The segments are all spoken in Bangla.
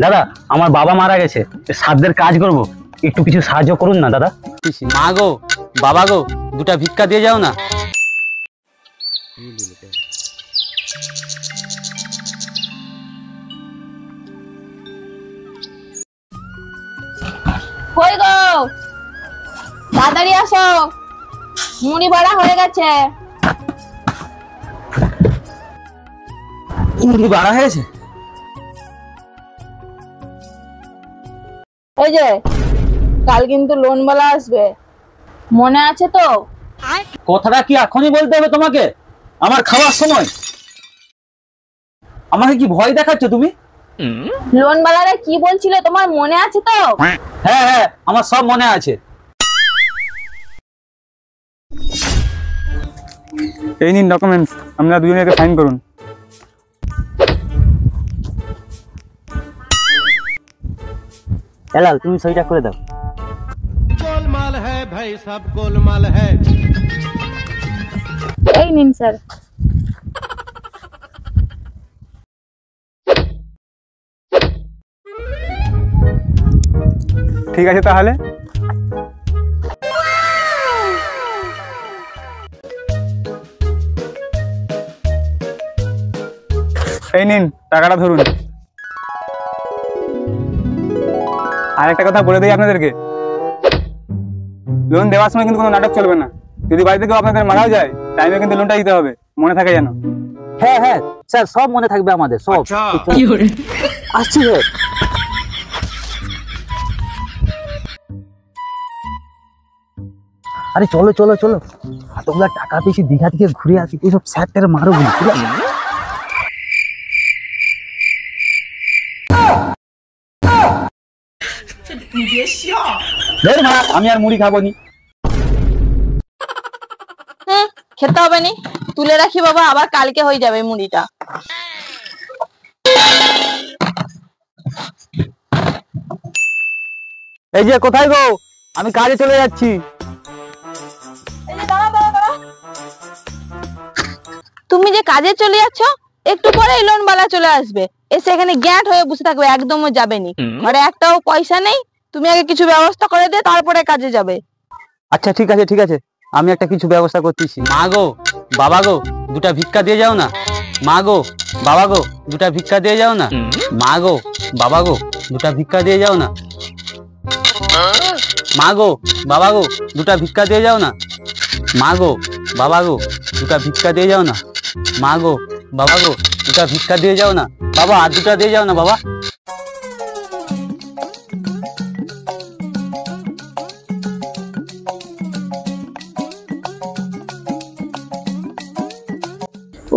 দাদা আমার বাবা মারা গেছে, সাধ্যের কাজ করব, একটু কিছু সাহায্য করুন না দাদা। মা গো, বাবা গো, দুটা ভিক্ষা দিয়ে যাও না। কই গো, তাড়াতাড়ি আসো, মুড়ি বাড়া হয়ে গেছে। মুড়ি বাড়া হয়েছে? ওই যে কাল কিন্তু লোনওয়ালা আসবে, মনে আছে তো? কথাটা কি এখনই বলতে হবে তোমাকে? আমার খাওয়ার সময় আমাকে কি ভয় দেখাচ্ছ তুমি? লোনওয়ালারা কি বলছিল তোমার মনে আছে তো? হ্যাঁ হ্যাঁ, আমার সব মনে আছে। এই নিন ডকুমেন্টস, আপনারা দুজনে এতে সাইন করুন। হেলাল তুমি সইটা করে দাও। गोलमाल है भाई, सब गोलमाल है। এই নিন স্যার। ঠিক আছে তাহলে। এই নিন টাকাটা ধরুন। আর একটা কথা বলে দিই আপনাদেরকে, লোন দেওয়ার সময় কিন্তু কোনো নাটক চলবে না। যদি বাড়িতে কেউ আপনাদের মারাও যায়, টাইমে কিন্তু লোনটা দিতে হবে, মনে থাকে যেন। হ্যাঁ হ্যাঁ স্যার, সব মনে থাকবে আমাদের সব। আসছি স্যার। আরে চলো চলো চলো, এতগুলা টাকা পেয়েছি, দীঘা থেকে ঘুরে আসি, এইসব স্যারটার মারো বলি, ঠিক আছে? আমি আর মুড়ি খাবো নি। খেতে হবে নি, তুলে রাখি বাবা, আবার কালকে হয়ে যাবে মুড়িটা। এই যে কোথায় গো, আমি কাজে চলে যাচ্ছি। তুমি যে কাজে চলে যাচ্ছ, একটু পরে লোনওয়ালা চলে আসবে, এসে এখানে গ্যাট হয়ে বসে থাকবে, একদমও যাবে নি। ঘরে একটাও পয়সা নেই, তুমি আগে কিছু ব্যবস্থা করে দিয়ে তারপরে কাজে যাবে। আচ্ছা ঠিক আছে ঠিক আছে, আমি একটা কিছু ব্যবস্থা করতেছি। মা গো, বাবা গো, দুটা ভিক্ষা দিয়ে যাও না। মা গো, বাবা গো, দুটা ভিক্ষা দিয়ে যাও না। মা গো, বাবা গো, দুটা ভিক্ষা দিয়ে যাও না। মা গো, বাবা গো, দুটা ভিক্ষা দিয়ে যাও না। মা গো, বাবা গো, দুটা ভিক্ষা দিয়ে যাও না। মা গো, বাবা গো, দুটা ভিক্ষা দিয়ে যাও না। বাবা আর দুটা দিয়ে যাও না বাবা।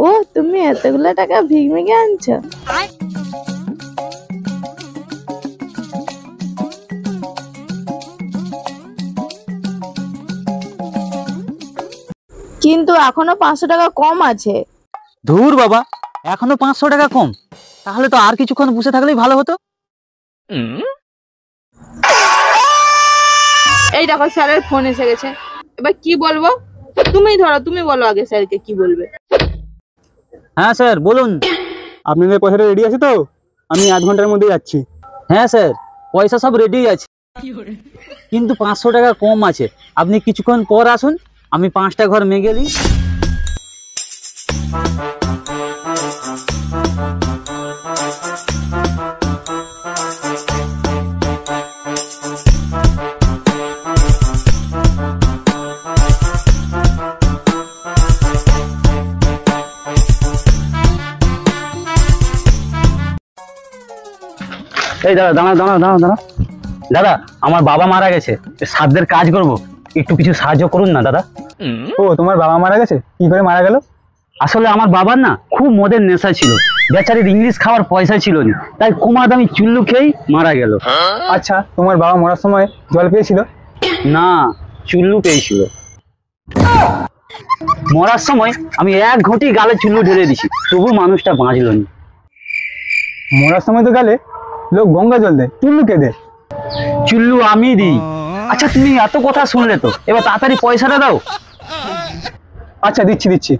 ও, তুমি এতগুলো টাকা ভিগমিগে আনছো? কিন্তু এখনো 500 টাকা কম আছে। ধুর বাবা, এখনো 500 টাকা কম? তাহলে তো আর কিছুক্ষণ বসে থাকলেই ভালো হতো। এই দেখো স্যারের ফোন এসে গেছে, এবার কি বলবো? তুমি ধরো, তুমি বলো আগে স্যারকে কি বলবে। হ্যাঁ স্যার বলুন। আপনাদের পয়সাটা রেডি আছে তো? আমি আধ ঘন্টার মধ্যে যাচ্ছি। হ্যাঁ স্যার, পয়সা সব রেডি আছে, কিন্তু 500 টাকা কম আছে। আপনি কিছুক্ষণ পর আসুন, আমি 5টা ঘর মেগেলি। এই দাদা দাঁড়া দাঁড়া দাঁড়া দাঁড়া, দাদা আমার বাবা মারা গেছে, সাধ্যের কাজ করব, একটু কিছু সাহায্য করুন না দাদা। ও, তোমার বাবা মারা গেছে? কি করে মারা গেল? আসলে আমার বাবার না খুব মদের নেশা ছিল, বেচারির ইংলিশ খাওয়ার পয়সা ছিল না, তাই কুমা দামি চুল্লু খেয়েই মারা গেল। আচ্ছা, তোমার বাবা মরার সময় জল পেয়েছিল? না, চুল্লু পেয়েছিল। মরার সময় আমি 1 ঘটি গালে চুল্লু ঢেলে দিছি, তবু মানুষটা বাঁচল না। মরার সময় তো গেলে লোক গঙ্গা জল দেয়, চুল্লু কে দেয়? চুল্লু আমি দিই। আচ্ছা তুমি এত কথা শুনলে তো, এবার তাড়াতাড়ি পয়সাটা দাও। আচ্ছা দিচ্ছি দিচ্ছি।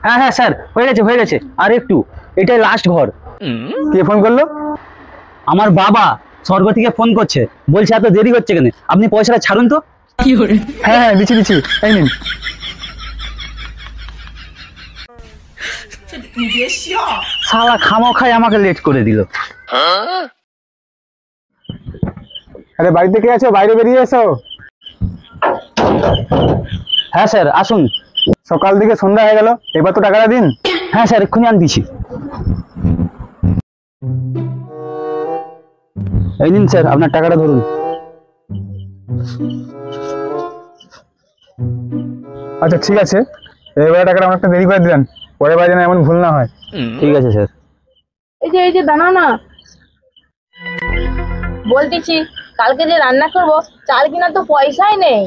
হ্যাঁ হ্যাঁ স্যার, হয়ে গেছে আর একটু, এটাই লাস্ট ঘর। কে ফোন করলো? আমার বাবা স্বর্গ থেকে ফোন করছে, বলছে এত দেরি হচ্ছে কেন, আপনি পয়সাটা ছাড়ুন তো। হ্যাঁ হ্যাঁ, দিচ্ছি, এই নিন। শালা খামোখাই আমাকে লেট করে দিল। আরে বাড়িতে কে আছো? বাইরে বেরিয়ে এসো। হ্যাঁ স্যার আসুন। সকাল থেকে সন্ধ্যা হয়ে গেল, এবার তো টাকাটা দিন। হ্যাঁ স্যার, এক্ষুনি আনতেছি। এই নিন স্যার, আপনার টাকাটা ধরুন। আচ্ছা ঠিক আছে, এবারে টাকাটা অনেকটা দেরি করে দিলেন, পরের বার যেন এমন ভুল না হয়। ঠিক আছে স্যার। এই যে দাঁড়াও না, বলতেছি কালকে যে রান্না করব চাল কিনা তো পয়সাই নেই।